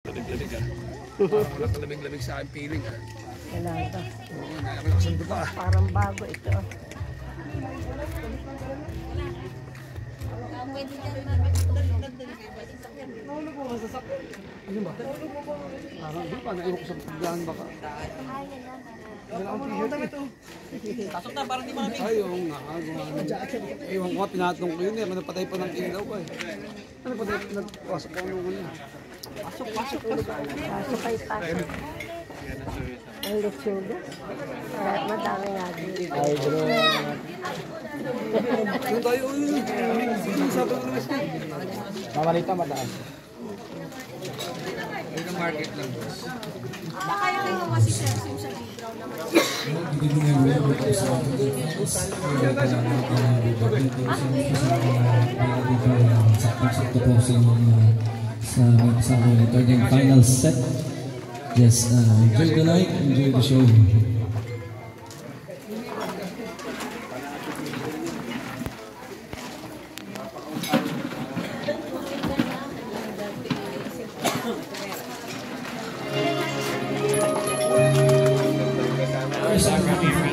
Lamig-lamig ah. Parang wala kalamig-lamig sa aking feeling ah. Wala ba? Oo, naiyak ko pa. Parang bago ito. Ano ba? Parang di pa, naiyak ko sa pagdaan baka. Wala akong t-shirt eh. Pasok na, parang di malamig. Ay, oo nga. Ewan ko nga, pinatong ko yun eh. Manapatay pa ng ilaw eh. Ano pa tayo? Nagpasok ko nung ano. Pasok kayo pasok. Ang lechuga. Madami nga din. Ay, bro. Yung tayo, sabi ko naman siya. Mamalita mataas. Ay, na market lang boss. Kaya kayo kasi sir, sa background naman. Sa kanyang final set. Just enjoy the night, enjoy the show. Come here.